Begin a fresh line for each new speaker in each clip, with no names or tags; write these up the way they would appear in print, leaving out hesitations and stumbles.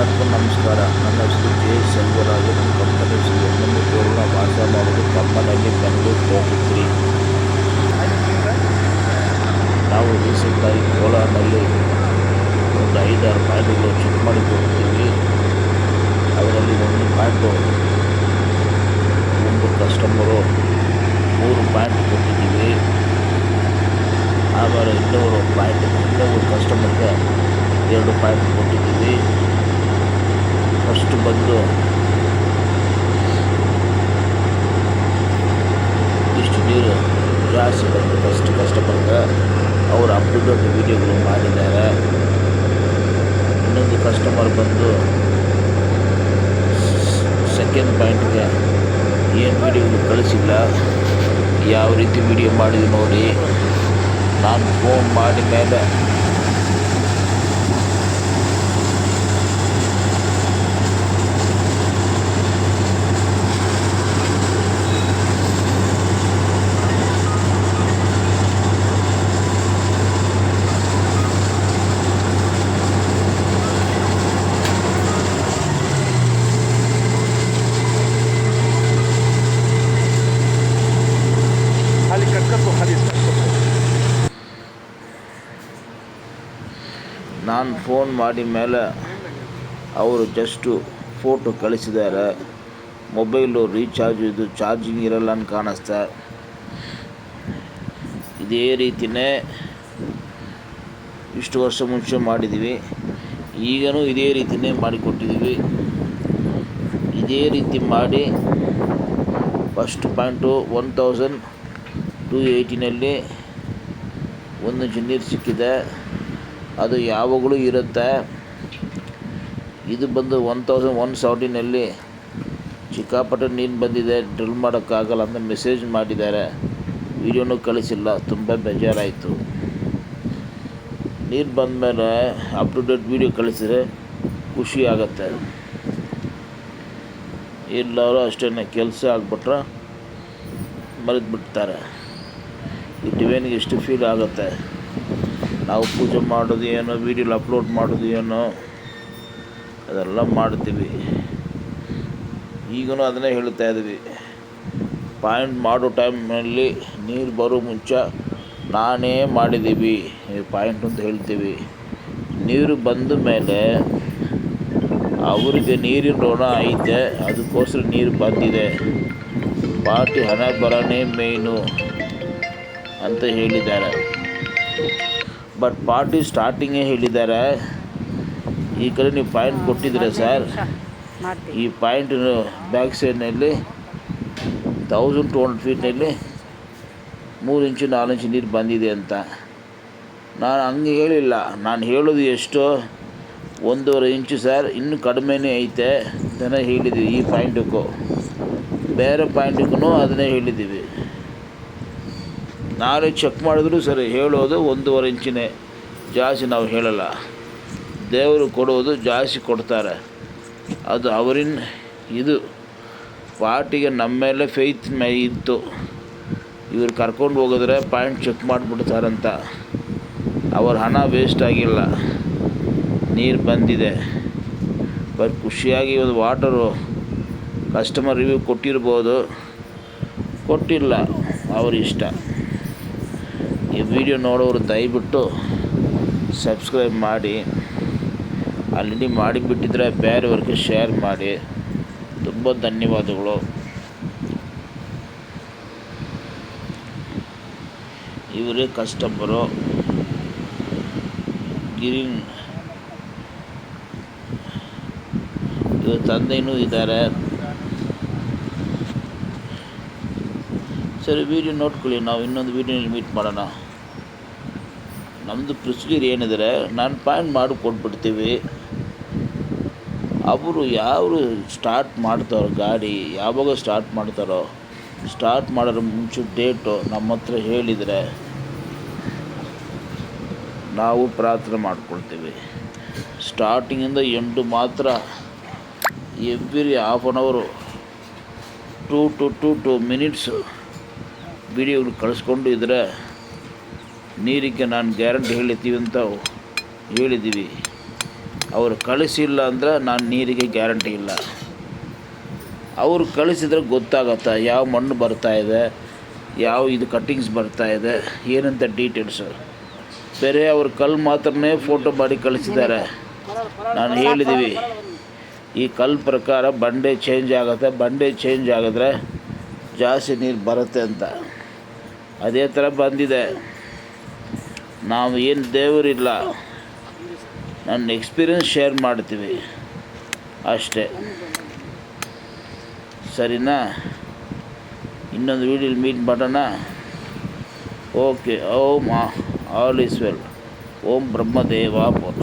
ಎಲ್ಲರಿಗೂ ನಮಸ್ಕಾರ. ನನ್ನ ಹೆಸರು ಜೆ ಸೆಲ್ವರಾಜು. ನಮ್ಮ ಕಂಪನಿ ಹೆಸರು ಇನ್ನೊಂದು ಪೂರ್ಣ ವಾಸ ಮಾಡೋದು ಕಮ್ಮನಲ್ಲಿ ಬೆಂಗಳೂರು 33. ನಾವು ರೀಸೆಂಟಾಗಿ ಕೋಲಾರ್ನಲ್ಲಿ ಒಂದು 5-6 ಪಾಯಿಂಟ್ಗಳು ಚೆಕ್ ಮಾಡಿ ಕೊಡ್ತೀವಿ. ಅದರಲ್ಲಿ ಒಂದು ಪಾಯಿಂಟು ಒಂದು ಕಸ್ಟಮರು 3 ಪಾಯಿಂಟ್ ಕೊಟ್ಟಿದ್ದೀವಿ. ಆಮೇಲೆ ಇನ್ನೊಂದು ಕಸ್ಟಮರ್ಗೆ 2 ಪಾಯಿಂಟ್ ಕೊಟ್ಟಿದ್ದೀವಿ. ಫಸ್ಟ್ ಬಂದು ಇಷ್ಟು ನೀರು ಜಾಸ್ತಿ ಬಂದು ಫಸ್ಟ್ ಕಸ್ಟಮರ್ಗೆ ಅವರು ಅಪ್ಡೇಟ್ ವೀಡಿಯೋಗಳು ಮಾಡಿದ್ದಾರೆ. ಇನ್ನೊಂದು ಕಸ್ಟಮರ್ ಬಂದು ಸೆಕೆಂಡ್ ಪಾಯಿಂಟ್ಗೆ ಏನು ವೀಡಿಯೋಗಳು ಕಳಿಸಿಲ್ಲ. ಯಾವ ರೀತಿ ವೀಡಿಯೋ ಮಾಡಿದ್ವಿ ನೋಡಿ. ನಾನು ಫೋನ್ ಮಾಡಿ ಮೇಲೆ ನಾನು ಫೋನ್ ಮಾಡಿ ಮೇಲೆ ಅವರು ಜಸ್ಟು ಫೋಟೋ ಕಳಿಸಿದ್ದಾರೆ. ಮೊಬೈಲು ರೀಚಾರ್ಜ್ ಇದು ಚಾರ್ಜಿಂಗ್ ಇರಲ್ಲ ಅಂತ ಕಾಣಿಸ್ತಾ. ಇದೇ ರೀತಿಯೇ ಇಷ್ಟು ವರ್ಷ ಮುಂಚೆ ಮಾಡಿದ್ದೀವಿ. ಈಗಲೂ ಇದೇ ರೀತಿಯೇ ಮಾಡಿಕೊಟ್ಟಿದ್ದೀವಿ. ಇದೇ ರೀತಿ ಮಾಡಿ ಫಸ್ಟ್ ಪಾಯಿಂಟು 1280ನಲ್ಲಿ 1 ಇಂಚು ನೀರು ಸಿಕ್ಕಿದೆ. ಅದು ಯಾವಾಗಲೂ ಇರುತ್ತೆ. ಇದು ಬಂದು 1170ನಲ್ಲಿ ಸಿಕ್ಕಾಪಟ್ಟೆ ನೀರು ಬಂದಿದೆ, ಡ್ರಿಲ್ ಮಾಡೋಕ್ಕಾಗಲ್ಲ ಅಂತ ಮೆಸೇಜ್ ಮಾಡಿದ್ದಾರೆ. ವೀಡಿಯೋನೂ ಕಳಿಸಿಲ್ಲ. ತುಂಬ ಬೇಜಾರಾಯಿತು. ನೀರು ಬಂದಮೇಲೆ ಅಪ್ ಟು ಡೇಟ್ ವೀಡಿಯೋ ಕಳಿಸಿದ್ರೆ ಖುಷಿ ಆಗುತ್ತೆ. ಎಲ್ಲರೂ ಅಷ್ಟೇ, ಕೆಲಸ ಆಗಿಬಿಟ್ರೆ ಮರೆತುಬಿಡ್ತಾರೆ. ಈ ಟಿವಿನಿಗೆ ಎಷ್ಟು ಫೀಲ್ ಆಗುತ್ತೆ. ನಾವು ಪೂಜೆ ಮಾಡೋದು ಏನೋ, ವೀಡಿಯೋಲಿ ಅಪ್ಲೋಡ್ ಮಾಡೋದು ಏನೋ, ಅದೆಲ್ಲ ಮಾಡ್ತೀವಿ. ಈಗಲೂ ಅದನ್ನೇ ಹೇಳ್ತಾ ಇದ್ದೀವಿ. ಪಾಯಿಂಟ್ ಮಾಡೋ ಟೈಮ್ನಲ್ಲಿ ನೀರು ಬರೋ ಮುಂಚೆ ನಾನೇ ಮಾಡಿದ್ದೀವಿ ಪಾಯಿಂಟ್ ಅಂತ ಹೇಳ್ತೀವಿ. ನೀರು ಬಂದ ಮೇಲೆ ಅವರಿಗೆ ನೀರಿನ ಋಣ ಐತೆ, ಅದಕ್ಕೋಸ್ಕರ ನೀರು ಬಂದಿದೆ. ಪಾರ್ಟಿ ಹಣ ಬರೋನೇ ಮೇಯ್ನು ಅಂತ ಹೇಳಿದ್ದಾರೆ. ಬಟ್ ಪಾರ್ಟಿ ಸ್ಟಾರ್ಟಿಂಗೇ ಹೇಳಿದ್ದಾರೆ. ಈ ಕಡೆ ನೀವು ಪಾಯಿಂಟ್ ಕೊಟ್ಟಿದ್ದೀರ ಸರ್, ಈ ಪಾಯಿಂಟ್ ಬ್ಯಾಕ್ ಸೈಡ್ನಲ್ಲಿ 1200 ಫೀಟ್ನಲ್ಲಿ 3 ಇಂಚು 4 ಇಂಚು ನೀರು ಬಂದಿದೆ ಅಂತ. ನಾನು ಹಂಗೆ ಹೇಳಿಲ್ಲ. ನಾನು ಹೇಳೋದು ಎಷ್ಟು, 1.5 ಇಂಚು ಸರ್, ಇನ್ನೂ ಕಡಿಮೆನೇ ಐತೆ ಅಂತ ಹೇಳಿದ್ದೀವಿ. ಈ ಪಾಯಿಂಟಕ್ಕೂ ಬೇರೆ ಪಾಯಿಂಟಿಗೂ ಅದನ್ನೇ ಹೇಳಿದ್ದೀವಿ. ನಾನೇ ಚೆಕ್ ಮಾಡಿದ್ರು ಸರಿ, ಹೇಳೋದು 1.5 ಇಂಚಿನೇ, ಜಾಸ್ತಿ ನಾವು ಹೇಳಲ್ಲ. ದೇವರು ಕೊಡೋದು ಜಾಸ್ತಿ ಕೊಡ್ತಾರೆ. ಅದು ಅವರಿನ ಇದು ಪಾರ್ಟಿಗೆ ನಮ್ಮ ಮೇಲೆ ಫೇತ್ ಇತ್ತು. ಇವ್ರು ಕರ್ಕೊಂಡು ಹೋಗಿದ್ರೆ ಪಾಯಿಂಟ್ ಚೆಕ್ ಮಾಡಿಬಿಡ್ತಾರಂತ. ಅವ್ರ ಹಣ ವೇಸ್ಟ್ ಆಗಿಲ್ಲ, ನೀರು ಬಂದಿದೆ. ಬಟ್ ಖುಷಿಯಾಗಿ ಒಂದು ವಾಟರು ಕಸ್ಟಮರ್ ರಿವ್ಯೂ ಕೊಟ್ಟಿರ್ಬೋದು, ಕೊಟ್ಟಿಲ್ಲ, ಅವ್ರ ಇಷ್ಟ. ಈ ವಿಡಿಯೋ ನೋಡೋರು ದಯವಿಟ್ಟು ಸಬ್ಸ್ಕ್ರೈಬ್ ಮಾಡಿ. ಆಲ್ರೆಡಿ ಮಾಡಿಬಿಟ್ಟಿದ್ರೆ ಬೇರೆಯವ್ರಿಗೆ ಶೇರ್ ಮಾಡಿ. ತುಂಬ ಧನ್ಯವಾದಗಳು. ಇವರೇ ಕಸ್ಟಮರು, ಗಿರಿನ್ ಇವ್ರ ತಂದೆಯೂ ಇದ್ದಾರೆ. ಸರಿ, ವೀಡಿಯೋ ನೋಡ್ಕೊಳ್ಳಿ. ನಾವು ಇನ್ನೊಂದು ವೀಡಿಯೋನಲ್ಲಿ ಮೀಟ್ ಮಾಡೋಣ. ನಮ್ಮದು ಪ್ರೊಸೀಜರ್ ಏನಿದ್ರೆ, ನಾನು ಪಾಯಿಂಟ್ ಮಾಡಿ ಕೊಟ್ಬಿಡ್ತೀವಿ. ಅವರು ಯಾರು ಸ್ಟಾರ್ಟ್ ಮಾಡ್ತಾರೋ ಗಾಡಿ, ಯಾವಾಗ ಸ್ಟಾರ್ಟ್ ಮಾಡ್ತಾರೋ, ಸ್ಟಾರ್ಟ್ ಮಾಡೋರ ಮುಂಚೆ ಡೇಟು ನಮ್ಮ ಹತ್ರ ಹೇಳಿದರೆ ನಾವು ಪ್ರಾರ್ಥನೆ ಮಾಡ್ಕೊಳ್ತೀವಿ. ಸ್ಟಾರ್ಟಿಂಗಿಂದ ಎಂಟು ಮಾತ್ರ ಎವ್ರಿ ಹಾಫ್ ಆನ್ ಅವರು 2 to 2 ಮಿನಿಟ್ಸು ವಿಡಿಯೋಗಳು ಕಳಿಸ್ಕೊಂಡು ಇದ್ದರೆ ನೀರಿಗೆ ನಾನು ಗ್ಯಾರಂಟಿ ಹೇಳಿದ್ದೀವಿ ಅಂತ ಹೇಳಿದ್ದೀವಿ. ಅವರು ಕಳಿಸಿಲ್ಲ ಅಂದರೆ ನಾನು ನೀರಿಗೆ ಗ್ಯಾರಂಟಿ ಇಲ್ಲ. ಅವರು ಕಳಿಸಿದ್ರೆ ಗೊತ್ತಾಗತ್ತೆ ಯಾವ ಮಣ್ಣು ಬರ್ತಾಯಿದೆ, ಯಾವ ಇದು ಕಟ್ಟಿಂಗ್ಸ್ ಬರ್ತಾಯಿದೆ ಏನಂತ ಡೀಟೇಲ್ಸು. ಬೇರೆ ಅವ್ರ ಕಲ್ಲು ಮಾತ್ರನೇ ಫೋಟೋ ಮಾಡಿ ಕಳಿಸಿದ್ದಾರೆ. ನಾನು ಹೇಳಿದ್ದೀವಿ ಈ ಕಲ್ಲು ಪ್ರಕಾರ ಬಂಡೆ ಚೇಂಜ್ ಆಗುತ್ತೆ, ಬಂಡೆ ಚೇಂಜ್ ಆಗಿದ್ರೆ ಜಾಸ್ತಿ ನೀರು ಬರುತ್ತೆ ಅಂತ. ಅದೇ ಥರ ಬಂದಿದೆ. ನಾವು ಏನು ದೇವರಿಲ್ಲ, ನನ್ನ ಎಕ್ಸ್ಪೀರಿಯನ್ಸ್ ಶೇರ್ ಮಾಡ್ತೀವಿ ಅಷ್ಟೇ, ಸರಿನಾ? ಇನ್ನೊಂದು ವೀಡಿಯೋಲಿ ಮೀಟ್ ಮಾಡೋಣ. Okay. Om all is well. Om Brahmadeva pot.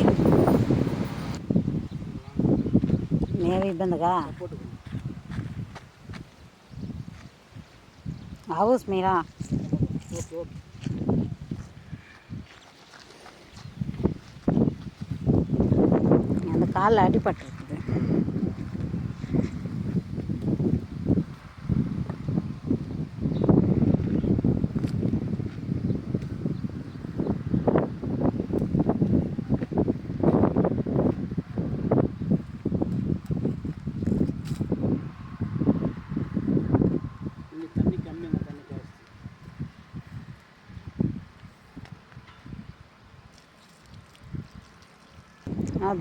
Navy ఇబ్బందిగా హౌస్ మీరా அந்த காலில் அடிபட்டுருக்குது.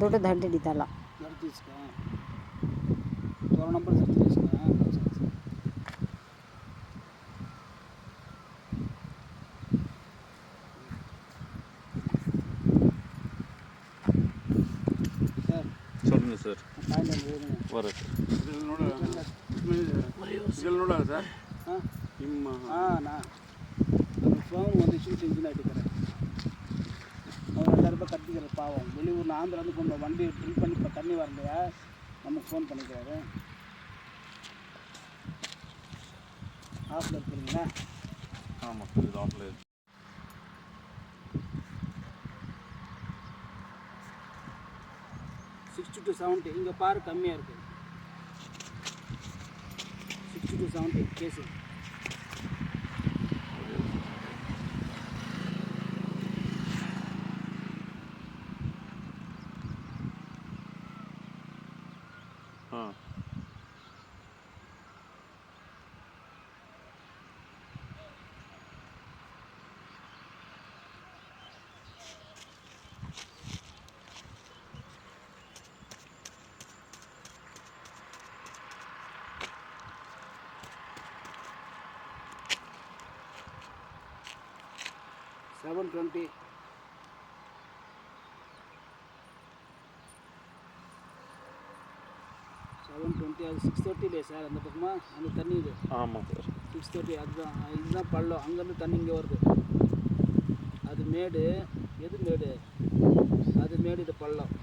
ದೊಡ್ಡ ದಡ್ಡ ಹಿಡಿತಲ್ಲ.
சொல்லுங்கள் சார். வர ಸರ್ ನೋಡ ಸರ್ ನಿಮ್ಮ ಫೋನ್ ಒಂದು ಇಶ್ಯೂ ಟೆನ್ಷನ್ ஆகிட்டுக்கிறேன். அவங்க 2000 ரூபாய் கட்டிக்கிற பாவம். வெளியூரில் ஆந்திராந்து கொண்டு வண்டி ட்ரில் பண்ணி இப்போ தண்ணி வரலையா, நமக்கு ஃபோன் பண்ணிக்கிறாரு. ஆஃபில் இருக்கிறீங்களா? ஆமாம் சார், இது ஆஃபில் இருக்கு. 60 to 70 இங்கே பாரு கம்மியாக இருக்குது. 60 to 70 கேஸு. हाँ $720. அது 630 இல்லையா சார்? அந்த பக்கமாக அந்த தண்ணி இது. ஆமாம் சார், 630. அதுதான், இதுதான் பள்ளம். அங்கேருந்து தண்ணி இங்கே வருது. அது மேடு. எது மேடு? அது மேடு, இது பள்ளம்.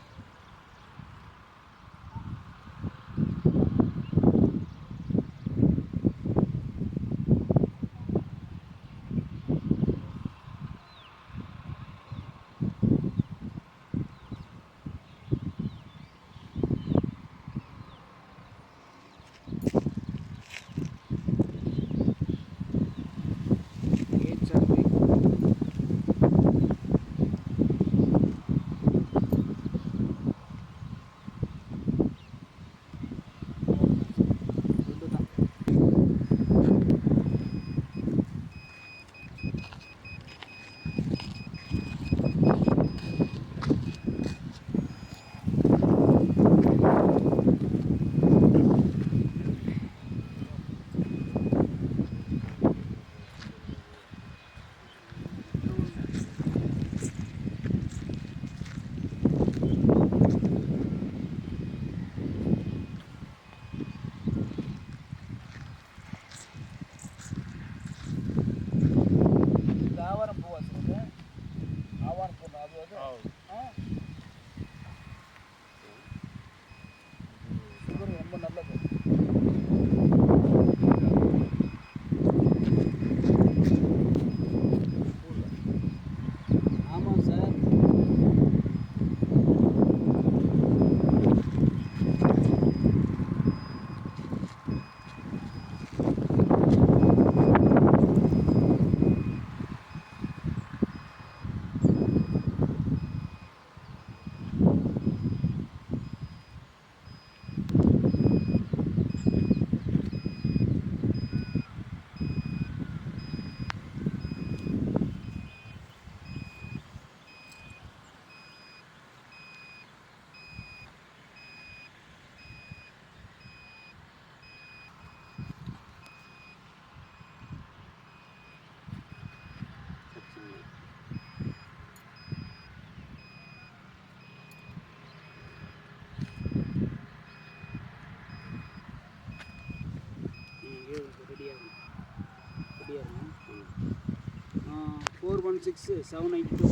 416 792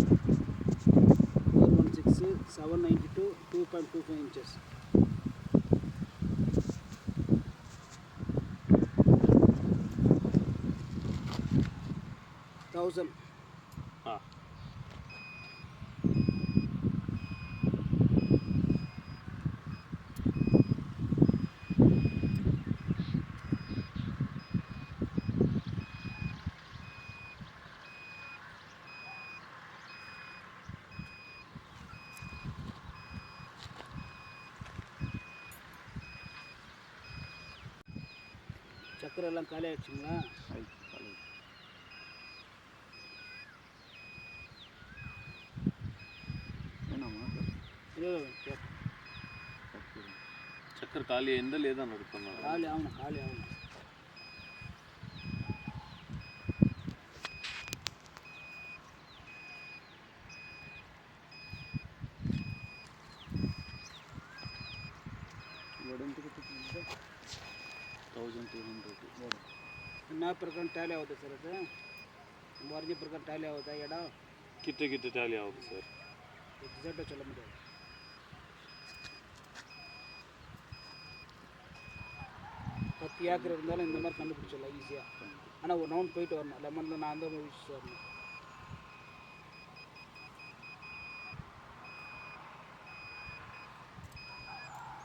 2.25 inches. Thousand. சக்கரை எல்லாம் காலி ஆயிடுச்சுங்களா?
చక్కెర ఖాళీ అయిందా లేదా అని అడుగుతున్నా.
ఖాళీ అవును ఖాళీ అవును. ना प्रकार टाले होता सर ಅದು ಮಾರ್ಜಿನ್ ಪ್ರಕಾರ टाले होता ಎಡ
ಕಿಟ್ಟೆ ಟಾಲಿ ಆಗುತ್ತೆ ಸರ್.
ಎಕ್ಸಾಕ್ಟ್ சொல்ல முடியாது. 10 ஏக்கர் இருந்தாலும் இந்த மாதிரி கண்டுபிடிச்சிடலாம் ஈஸியாக. ஆனால் ஒரு ரவுண்ட் போயிட்டு வரணும். லெமனில் நான் தான் விஷயம் வரணும்.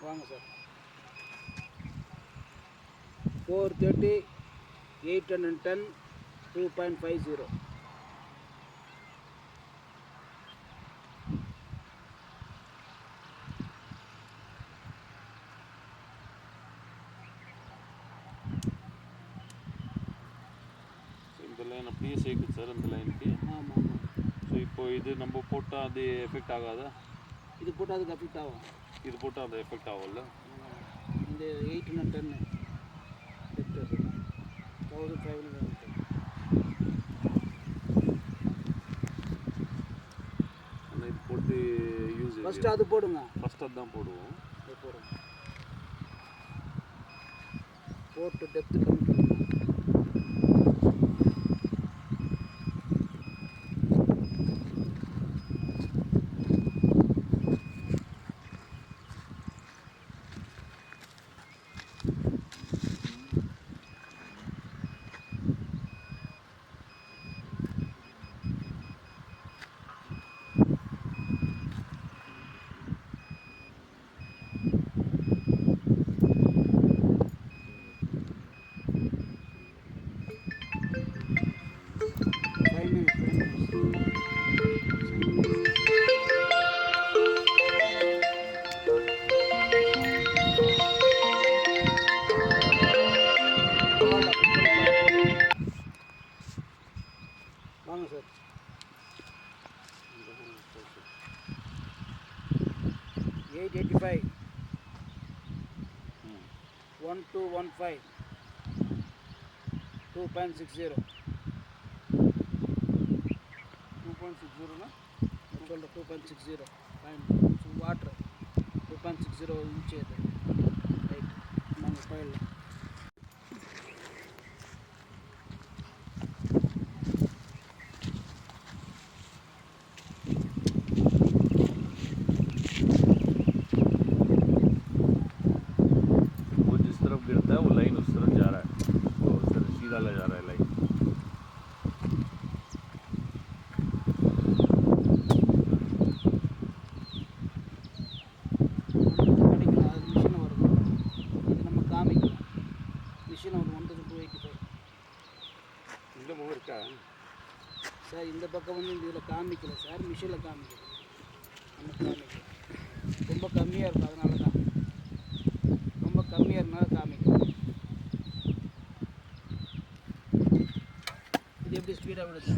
வாங்க சார். 430 810 2.50.
இந்த லைன் அப்படியே சேர்க்குது சார் அந்த லைனுக்கு.
ஆமாம் ஆமாம்.
ஸோ இப்போ இது நம்ம போட்டால் அது எஃபெக்ட் ஆகாதா?
இது போட்டால் அதுக்கு எஃபெக்ட் ஆகும்.
இது போட்டால் அது எஃபெக்ட் ஆகும்ல.
இந்த 810 1500.
ஆனால் இது போட்டு யூஸ்
ஃபஸ்ட்டு அது போடுங்க.
ஃபஸ்ட் அதுதான் போடுவோம்.
அது போடுங்க. போட்டு டெப்த்து கம்மி பண்ணுங்க. வாங்க சார். 885 1215 2.60. 2.60னா சொல்கிறேன். 2.60 வாட்ரு 2.60 இன்ச்சு அது ரைட். நாங்கள் ஃபைலில்
गिरता है वो लाइन उस तरफ जा रहा है, वो उस तरफ सीधा ले जा रहा है लाइन.
அடிக்கலாம். அது மிஷின் வருது. இது நம்ம காமிக்கலாம். மிஷின் ஒரு 1285
இந்த மூணு இருக்கா
சார். இந்த பக்கம் வந்து இந்த இதில் காமிக்கல சார், மிஷினில் காமிக்கல. நம்ம காமிக்கல. ரொம்ப கம்மியாக இருக்கும், அதனால தான். ரொம்ப கம்மியாக இருந்தாலும் காமிக்கும். இது எப்படி ஸ்பீடாக விடுது?